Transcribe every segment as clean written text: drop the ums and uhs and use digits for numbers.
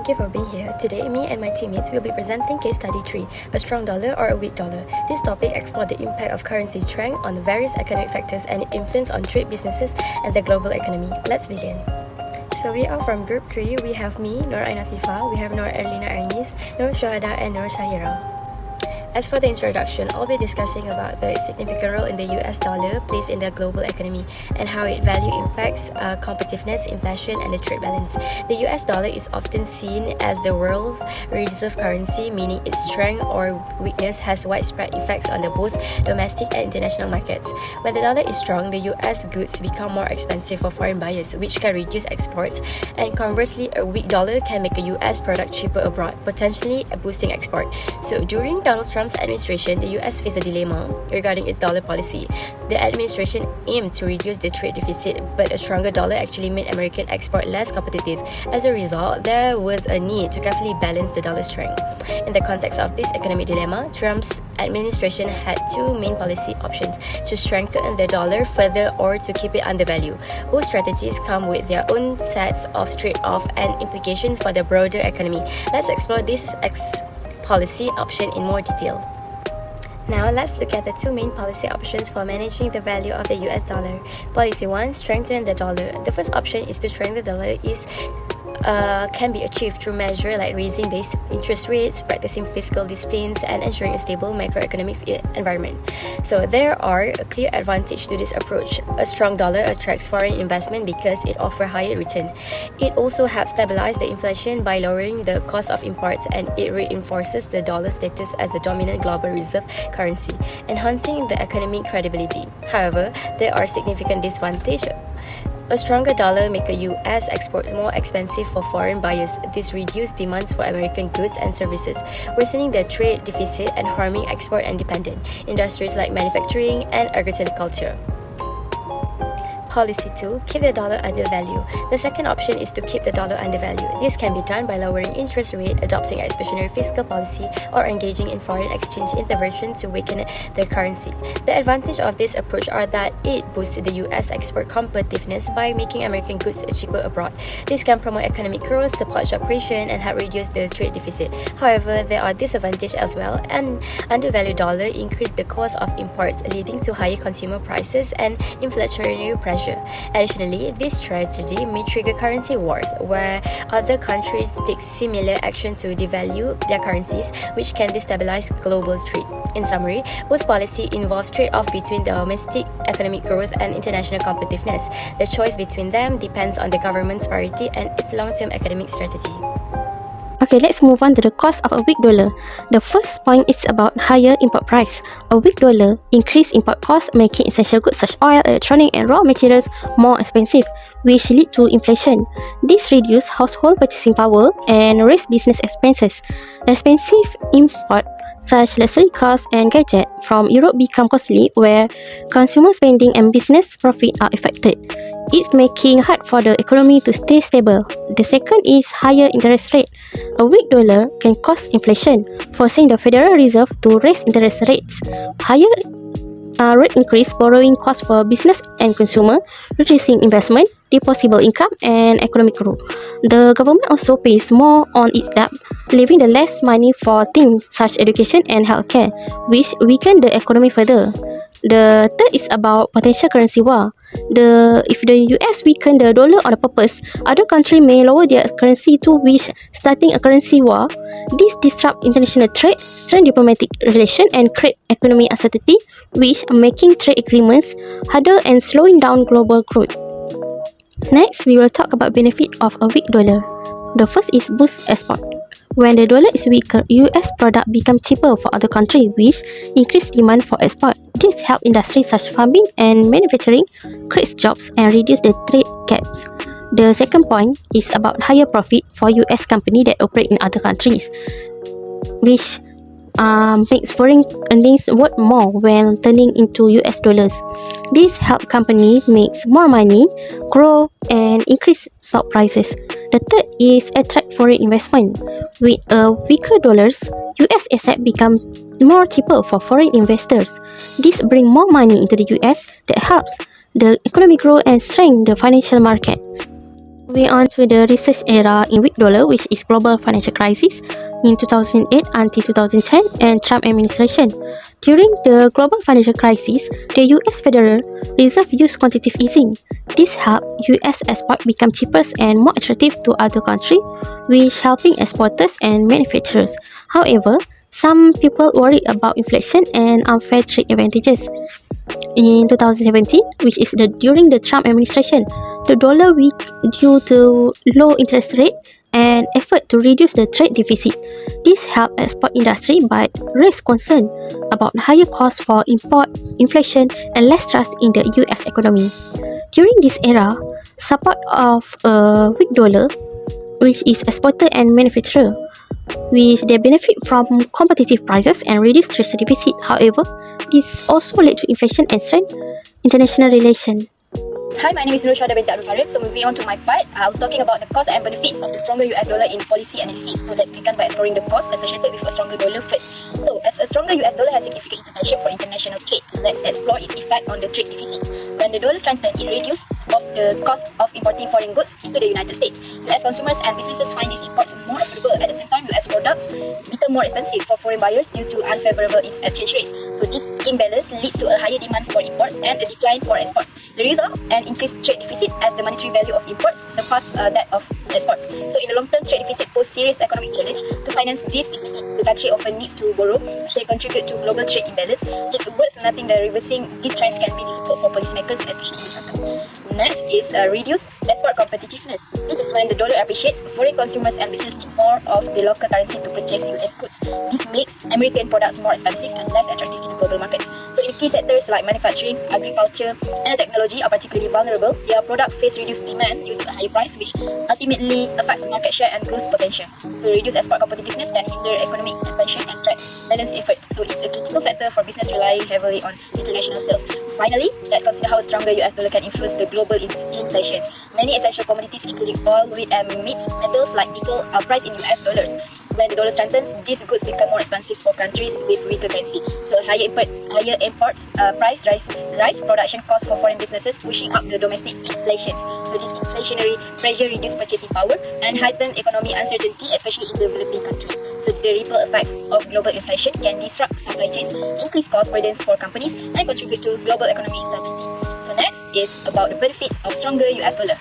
Thank you for being here. Today, me and my teammates will be presenting case study 3, a strong dollar or a weak dollar. This topic explores the impact of currency strength on the various economic factors and influence on trade businesses and the global economy. Let's begin. So we are from group 3. We have me, NURUL and AFIFAH. We have ERLYNA, ERNIS, SYUHADA and SHAHIRA. As for the introduction, I'll be discussing about the significant role in the US dollar plays in the global economy and how its value impacts competitiveness, inflation, and the trade balance. The US dollar is often seen as the world's reserve currency, meaning its strength or weakness has widespread effects on the both domestic and international markets. When the dollar is strong, the US goods become more expensive for foreign buyers, which can reduce exports, and conversely, a weak dollar can make a US product cheaper abroad, potentially boosting export. So during Donald Trump's administration, the US faced a dilemma regarding its dollar policy. The administration aimed to reduce the trade deficit, but a stronger dollar actually made American export less competitive. As a result, there was a need to carefully balance the dollar strength. In the context of this economic dilemma, Trump's administration had two main policy options: to strengthen the dollar further or to keep it undervalued. Both strategies come with their own sets of trade-off and implications for the broader economy. Let's explore this policy option in more detail. Now let's look at the two main policy options for managing the value of the US dollar. Policy 1. Strengthen the dollar. The first option is to strengthen the dollar can be achieved through measures like raising base interest rates, practicing fiscal disciplines, and ensuring a stable macroeconomic environment. So there are a clear advantage to this approach. A strong dollar attracts foreign investment because it offers higher return. It also helps stabilize the inflation by lowering the cost of imports, and it reinforces the dollar status as the dominant global reserve currency, enhancing the economic credibility. However, there are significant disadvantages. A stronger dollar makes a US export more expensive for foreign buyers. This reduces demands for American goods and services, worsening the trade deficit and harming export and dependent industries like manufacturing and agriculture. Policy 2. Keep the dollar undervalued. The second option is to keep the dollar undervalued. This can be done by lowering interest rate, adopting expansionary fiscal policy, or engaging in foreign exchange intervention to weaken the currency. The advantage of this approach are that it boosts the US export competitiveness by making American goods cheaper abroad. This can promote economic growth, support job creation, and help reduce the trade deficit. However, there are disadvantages as well. An undervalued dollar increases the cost of imports, leading to higher consumer prices and inflationary pressure. Additionally, this strategy may trigger currency wars, where other countries take similar action to devalue their currencies, which can destabilize global trade. In summary, both policies involve trade-off between domestic economic growth and international competitiveness. The choice between them depends on the government's priority and its long-term economic strategy. Okay, let's move on to the cost of a weak dollar. The first point is about higher import price. A weak dollar increase import costs, making essential goods such as oil, electronic, and raw materials more expensive, which lead to inflation. This reduces household purchasing power and raise business expenses. Expensive import such luxury cars and gadgets from Europe become costly, where consumer spending and business profit are affected. It's making it hard for the economy to stay stable. The second is higher interest rate. A weak dollar can cause inflation, forcing the Federal Reserve to raise interest rates. Higher rate increase borrowing costs for business and consumer, reducing investment, disposable income, and economic growth. The government also pays more on its debt, leaving the less money for things such as education and healthcare, which weaken the economy further. The third is about potential currency war. If the US weaken the dollar on purpose, other countries may lower their currency too, which starting a currency war. This disrupt international trade, strain diplomatic relations, and create economic uncertainty, which making trade agreements harder and slowing down global growth. Next, we will talk about benefit of a weak dollar. The first is boost export. When the dollar is weaker, US products become cheaper for other countries, which increase demand for export. This helps industries such as farming and manufacturing, creates jobs, and reduce the trade gaps. The second point is about higher profit for US companies that operate in other countries, which makes foreign earnings worth more when turning into US dollars. This helps companies make more money, grow, and increase stock prices. The third is attract foreign investment. With a weaker dollars, US assets become more cheaper for foreign investors. This brings more money into the US that helps the economy grow and strengthen the financial market. Moving on to the research era in weak dollar, which is global financial crisis in 2008 until 2010 and Trump administration. During the global financial crisis, the US Federal Reserve used quantitative easing. This helped US export become cheaper and more attractive to other countries, which helping exporters and manufacturers. However, some people worry about inflation and unfair trade advantages. In 2017, which is during the Trump administration, the dollar weak due to low interest rate and effort to reduce the trade deficit. This helped export industry but raised concern about higher costs for import, inflation, and less trust in the US economy. During this era, support of a weak dollar, which is exporter and manufacturer, which they benefit from competitive prices and reduced trade deficit. However, this also led to inflation and strained international relations. Hi, my name is NURUL BINTI KARIM. So moving on to my part, I'll be talking about the costs and benefits of the stronger US dollar in policy analysis. So let's begin by exploring the costs associated with a stronger dollar first. So as a stronger US dollar has significant implication for international trade, so let's explore its effect on the trade deficit. When the dollar strengthens, it reduces the cost of importing foreign goods into the United States. US consumers and businesses find these imports more affordable. At the same time, US products become more expensive for foreign buyers due to unfavorable exchange rates. So this imbalance leads to a higher demand for imports and a decline for exports. The result, an increased trade deficit as the monetary value of imports surpass that of exports. So in the long term, trade deficit poses serious economic challenge. To finance this deficit, the country often needs to borrow, which can contribute to global trade imbalance. It's worth noting that reversing these trends can be difficult for policymakers, especially in the short term. Next is reduce export competitiveness. This is when the dollar appreciates, foreign consumers and businesses need more of the local currency to purchase US goods. This makes American products more expensive and less attractive in the global markets. So in key sectors like manufacturing, agriculture, and technology are particularly vulnerable. Their product face reduced demand due to a high price, which ultimately affects market share and growth potential. So reduce export competitiveness can hinder economic expansion and trade balance efforts. So it's a critical factor for business relying heavily on international sales. Finally, let's consider how a stronger US dollar can influence the global inflation. Many essential commodities, including oil, wheat, and meat, metals like nickel, are priced in US dollars. When the dollar strengthens, these goods become more expensive for countries with weaker currency. So higher imports price rise production costs for foreign businesses, pushing up the domestic inflation. So this inflationary pressure reduces purchasing power and heighten economic uncertainty, especially in developing countries. So the ripple effects of global inflation can disrupt supply chains, increase cost burdens for companies, and contribute to global economic instability. So next is about the benefits of stronger US dollar.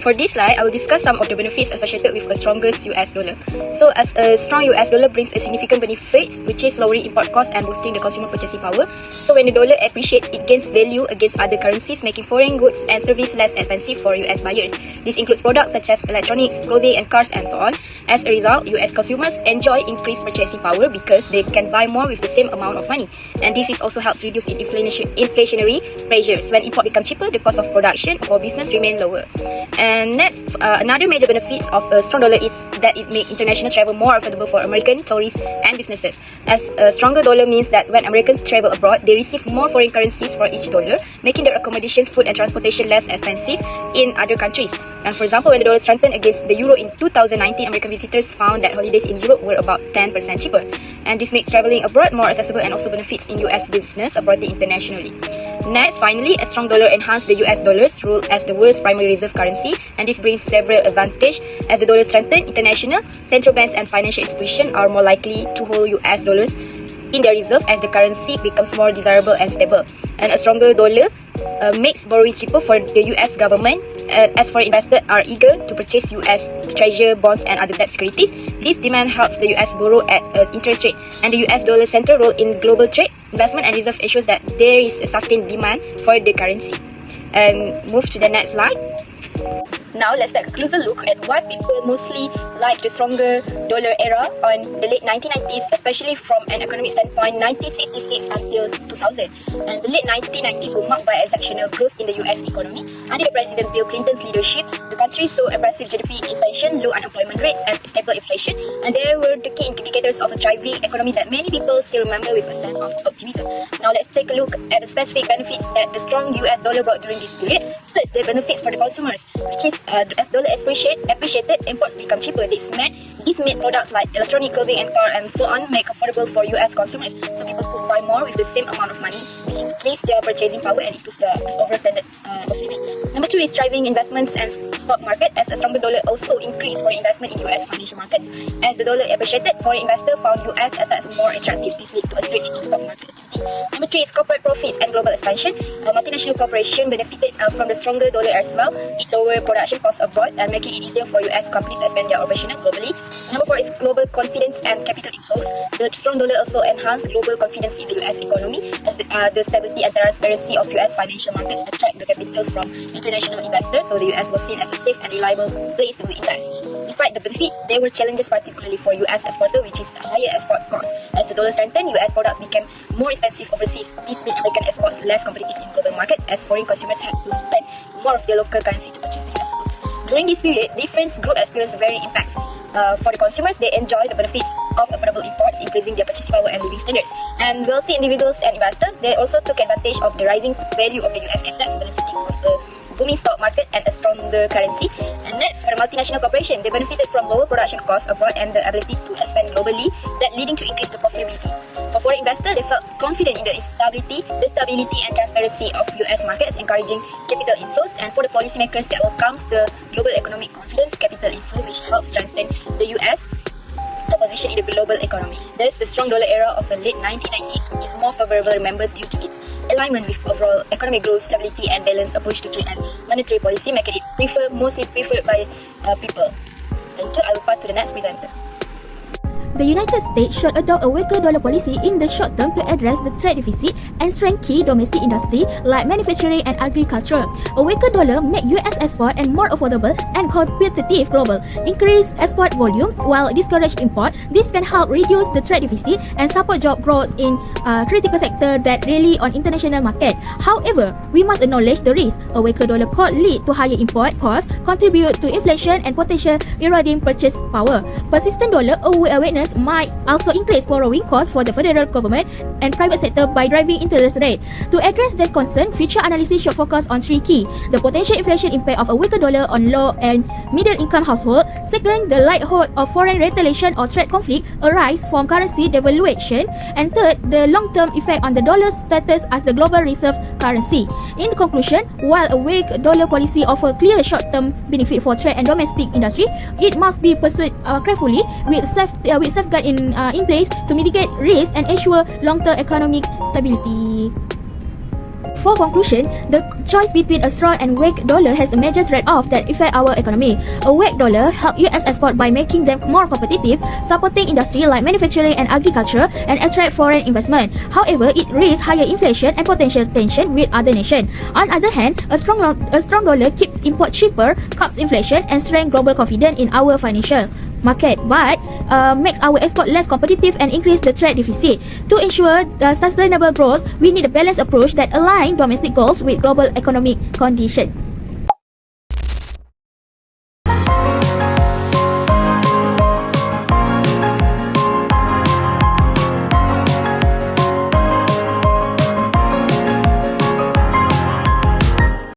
For this slide, I will discuss some of the benefits associated with a stronger US dollar. So as a strong US dollar brings a significant benefit, which is lowering import costs and boosting the consumer purchasing power. So when the dollar appreciates, it gains value against other currencies, making foreign goods and services less expensive for US buyers. This includes products such as electronics, clothing, and cars, and so on. As a result, US consumers enjoy increased purchasing power because they can buy more with the same amount of money. And this is also helps reduce inflationary pressures. When import becomes cheaper, the cost of production for business remain lower. And next, another major benefit of a strong dollar is that it makes international travel more affordable for American tourists and businesses. As a stronger dollar means that when Americans travel abroad, they receive more foreign currencies for each dollar, making their accommodations, food, and transportation less expensive in other countries. And for example, when the dollar strengthened against the euro in 2019, American visitors found that holidays in Europe were about 10% cheaper. And this makes traveling abroad more accessible and also benefits in US business abroad internationally. Next, finally, a strong dollar enhances the US dollar's role as the world's primary reserve currency, and this brings several advantages. As the dollar strengthens, international central banks and financial institutions are more likely to hold US dollars in their reserve as the currency becomes more desirable and stable. And a stronger dollar makes borrowing cheaper for the US government, as foreign investors are eager to purchase US treasury bonds and other debt securities. This demand helps the US borrow at an interest rate, and the US dollar's central role in global trade, investment, and reserve ensures that there is a sustained demand for the currency. And move to the next slide. Now let's take a closer look at why people mostly like the stronger dollar era on the late 1990s, especially from an economic standpoint, 1966 until 2000. And the late 1990s were marked by exceptional growth in the US economy. Under the President Bill Clinton's leadership, the country saw impressive GDP expansion, low unemployment rates, and stable inflation. And there were the key indicators of a thriving economy that many people still remember with a sense of optimism. Now let's take a look at the specific benefits that the strong US dollar brought during this period. First, the benefits for the consumers, which is as dollar appreciated, imports become cheaper. This meant These made products like electronic clothing and car and so on make affordable for US consumers, so people could buy more with the same amount of money, which increase their purchasing power and improve the overall standard of living. Number 2 is driving investments and stock market, as a stronger dollar also increased foreign investment in US financial markets. As the dollar appreciated, foreign investors found US assets more attractive. This led to a surge in stock market activity. Number 3 is corporate profits and global expansion. Multinational corporation benefited from the stronger dollar as well. It lowered production costs abroad and making it easier for US companies to expand their operation globally. Number 4 is global confidence and capital inflows. The strong dollar also enhanced global confidence in the US economy, as the stability and transparency of US financial markets attract the capital from international investors, so the US was seen as a safe and reliable place to invest. Despite the benefits, there were challenges particularly for US exporters, which is higher export costs. As the dollar strengthened, US products became more expensive overseas. This made American exports less competitive in global markets, as foreign consumers had to spend more of their local currency to purchase the US goods. During this period, different groups experienced varying impacts. For the consumers, they enjoy the benefits of affordable imports, increasing their purchasing power and living standards. And wealthy individuals and investors, they also took advantage of the rising value of the US assets, benefiting from a booming stock market and a stronger currency. And next, for the multinational corporation, they benefited from lower production costs abroad and the ability to expand globally, that leading to increased profitability. For foreign investors, they felt confident in the stability and transparency of US markets, encouraging capital inflows. And for the policymakers, that welcomes the global economic confidence, capital inflow, which helps strengthen the US position in the global economy. Thus, the strong dollar era of the late 1990s is more favorable, remembered, due to its alignment with overall economic growth, stability and balanced approach to trade and monetary policy, making it mostly preferred by people. Thank you. I will pass to the next presenter. The United States should adopt a weaker dollar policy in the short term to address the trade deficit and strengthen key domestic industry like manufacturing and agriculture. A weaker dollar make US export and more affordable and competitive global, increase export volume while discourage import. This can help reduce the trade deficit and support job growth in critical sector that rely on international market. However, we must acknowledge the risk. A weaker dollar could lead to higher import costs, contribute to inflation and potential eroding purchase power. Persistent dollar awareness might also increase borrowing costs for the federal government and private sector by driving interest rate. To address this concern, future analysis should focus on 3 key: the potential inflation impact of a weaker dollar on low and middle income household. Second, the likelihood of foreign retaliation or trade conflict arise from currency devaluation. And third, the long-term effect on the dollar's status as the global reserve currency. In conclusion, while a weak dollar policy offers clear short-term benefit for trade and domestic industry, it must be pursued carefully with safeguard in place to mitigate risk and ensure long-term economic stability. For conclusion, the choice between a strong and weak dollar has a major trade-off that affect our economy. A weak dollar helps US export by making them more competitive, supporting industry like manufacturing and agriculture, and attract foreign investment. However, it risks higher inflation and potential tension with other nations. On the other hand, a strong dollar keeps import cheaper, curbs inflation, and strengthens global confidence in our financial market, but makes our export less competitive and increase the trade deficit. To ensure sustainable growth, we need a balanced approach that aligns domestic goals with global economic conditions.